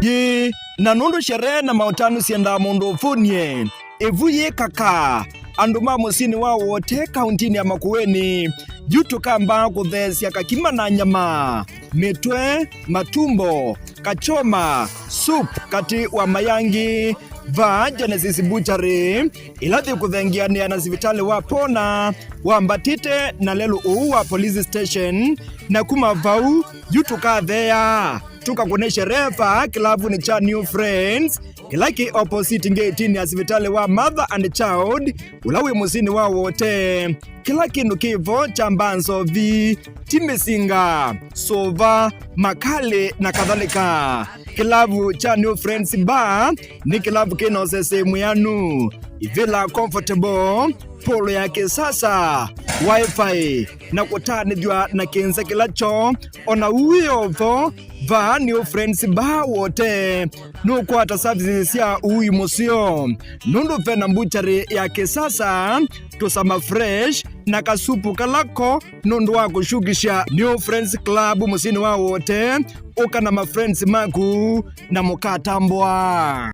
Ye na nundu sherehe na mautanu sienda mundu ufunie evuye kaka anduma musini wa wote kauntini ya Makueni jutu kamba kuthesya kakima na nyama mitwe matumbo kachoma soup kati wa mayangi va Genesis Butchery ilathi kuthengiania na sivitali wa Pona wa Mbatite na lelu wa police station na kuma vau jutu kathea tukakuonesha refa kilavu ni cha New Friends kilaki opposite ngate ya sivitali wa Mother and Child ulawi musini wa wote kila kindu kivo cha Mbanzo vi Timesinga Sova Makale na kadhalika. Kilavu cha New Friends Bar ni kilavu kinose sehemu yanu ivila comfortable polo ya kisasa wifi na kutanijwa na kinsa kilacho ona uyovo va New Friends Bar wote nukwata services ya uyi musio nundu fena Butchery ya kisasa tusama fresh na kasupu kalako nundu wa kushukisha New Friends Club musini wa wote uka na ma friends maku na mukatambwa.